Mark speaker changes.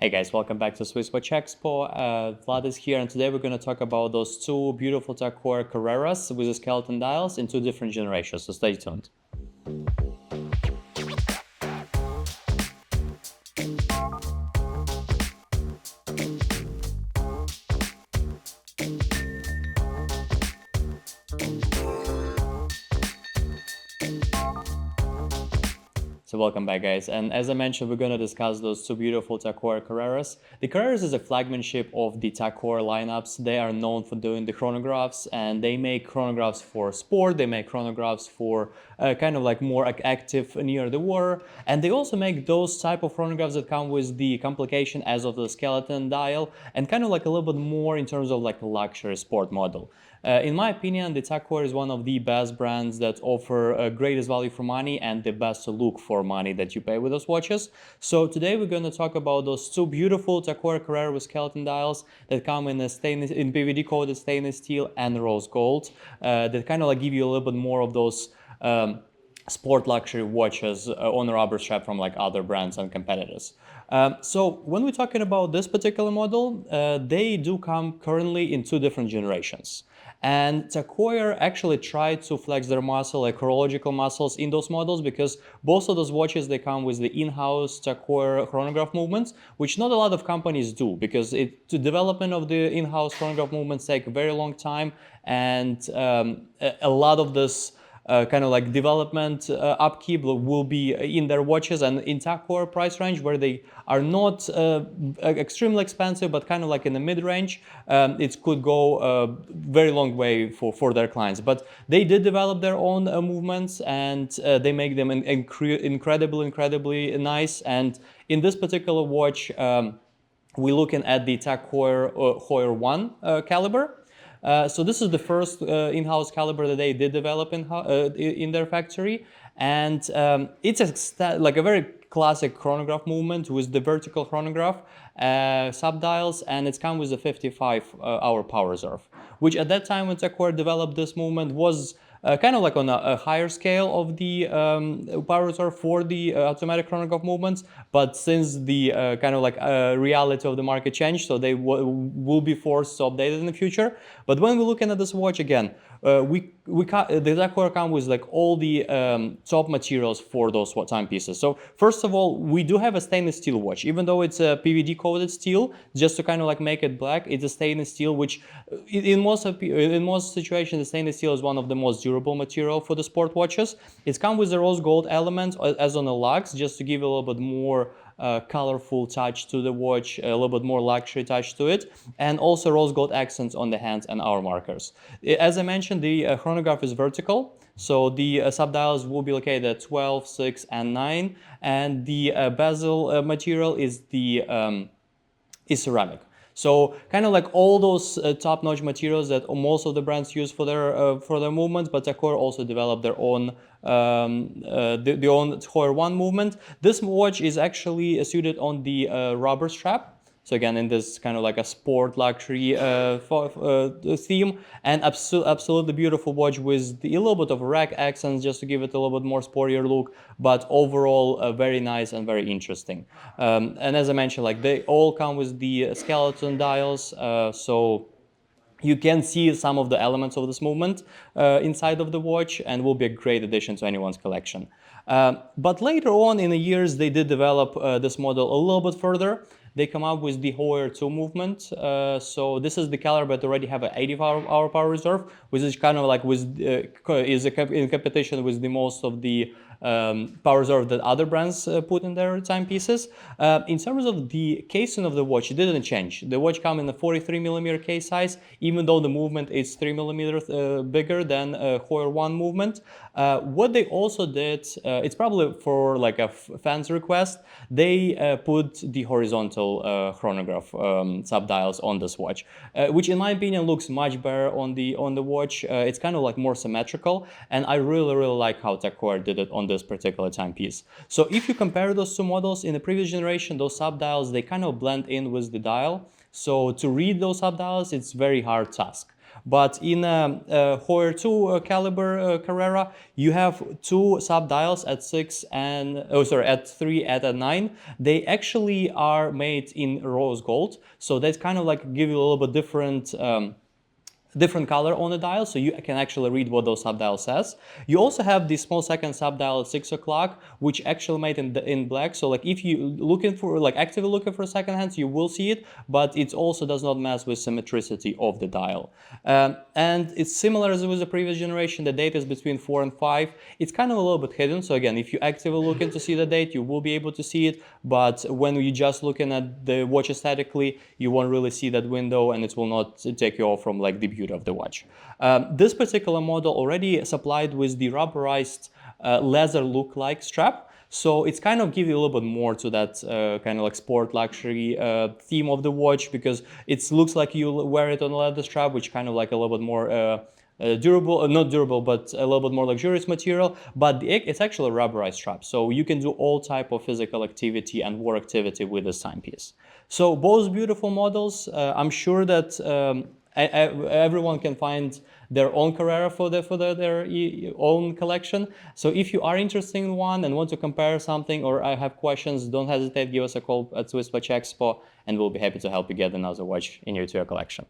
Speaker 1: Hey guys, welcome back to SwissWatchExpo. Vlad is here, and today we're going to talk about those two beautiful TAG Heuer Carreras with the skeleton dials in two different generations, so stay tuned. So welcome back, guys. And as I mentioned, we're going to discuss those two beautiful TAG Heuer Carreras. The Carreras is a flagship of the TAG Heuer lineups. They are known for doing the chronographs, and they make chronographs for sport. They make chronographs for kind of like more active near the water. And they also make those type of chronographs that come with the complication as of the skeleton dial, and kind of like a little bit more in terms of like a luxury sport model. In my opinion, the TAG Heuer is one of the best brands that offer greatest value for money and the best look for money that you pay with those watches. So today we're going to talk about those two beautiful TAG Heuer Carrera with skeleton dials that come in PVD coated stainless steel and rose gold, that kind of like give you a little bit more of those sport luxury watches on a rubber strap from like other brands and competitors. So when we're talking about this particular model, they do come currently in two different generations. And TAG Heuer actually tried to flex their muscle, like horological muscles in those models, because both of those watches, they come with the in-house TAG Heuer chronograph movements, which not a lot of companies do, because the development of the in-house chronograph movements take a very long time, and a lot of this kind of like development upkeep will be in their watches and in TAG Heuer price range, where they are not extremely expensive, but kind of like in the mid-range. It could go a very long way for their clients. But they did develop their own movements, and they make them incredibly nice. And in this particular watch, we're looking at the TAG Heuer Heuer 1 caliber. So this is the first in-house caliber that they did develop in their factory, and it's like a very classic chronograph movement with the vertical chronograph subdials, and it's come with a 55-hour power reserve, which at that time when TAG Heuer developed this movement was kind of like on a higher scale of the power reserve for the automatic chronograph movements. But since the kind of like reality of the market changed, so they will be forced to update it in the future. But when we're looking at this watch again, the TAG Heuer come with like all the top materials for those timepieces. So first of all, we do have a stainless steel watch, even though it's a PVD coated steel. Just to kind of like make it black, it's a stainless steel, which in most situations, the stainless steel is one of the most durable material for the sport watches. It's come with the rose gold element as on the lugs, just to give a little bit more colorful touch to the watch, a little bit more luxury touch to it, and also rose gold accents on the hands and hour markers. As I mentioned, the chronograph is vertical, so the subdials will be located at 12, 6, and 9, and the bezel material is ceramic. So kind of like all those top-notch materials that most of the brands use for their movements, but TAG Heuer also developed their own the own Heuer 1 movement. This watch is actually suited on the rubber strap. So again, in this kind of like a sport luxury theme, and absolutely beautiful watch with a little bit of rack accents, just to give it a little bit more sportier look, but overall very nice and very interesting. And as I mentioned, like they all come with the skeleton dials, so you can see some of the elements of this movement inside of the watch, and will be a great addition to anyone's collection. But later on in the years, they did develop this model a little bit further. They come up with the Heuer 2 movement. So this is the caliber that already have an 80-hour power reserve, which is kind of like in competition with the most of the power reserve that other brands put in their timepieces. In terms of the casing of the watch, it didn't change. The watch comes in a 43mm case size, even though the movement is 3mm bigger than Heuer 1 movement. What they also did, it's probably for like a fan's request, they put the horizontal chronograph subdials on this watch, which in my opinion looks much better on the watch. It's kind of like more symmetrical, and I really like how TAG Heuer did it on this particular timepiece. So if you compare those two models, in the previous generation, those subdials, they kind of blend in with the dial. So to read those subdials, it's very hard task. But in Heuer 2 caliber Carrera, you have two sub-dials at 6 and at 3 and at 9. They actually are made in rose gold, so that's kind of like give you a little bit different color on the dial, so you can actually read what those subdial says. You also have the small second subdial at 6 o'clock, which actually made in black. So like if you looking for like actively looking for second hands, you will see it, but it also does not mess with symmetricity of the dial. And it's similar as with the previous generation. The date is between 4 and 5. It's kind of a little bit hidden. So again, if you actively looking to see the date, you will be able to see it. But when you just looking at the watch aesthetically, you won't really see that window, and it will not take you off from like the beauty of the watch. This particular model already supplied with the rubberized leather look-like strap, so it's kind of give you a little bit more to that kind of like sport luxury theme of the watch, because it looks like you wear it on a leather strap, which kind of like a little bit more durable, not durable, but a little bit more luxurious material, but it's actually a rubberized strap, so you can do all type of physical activity and war activity with this timepiece. So both beautiful models. I'm sure that everyone can find their own Carrera for their own collection. So if you are interested in one and want to compare something, or I have questions, don't hesitate, give us a call at SwissWatchExpo, and we'll be happy to help you get another watch in your collection.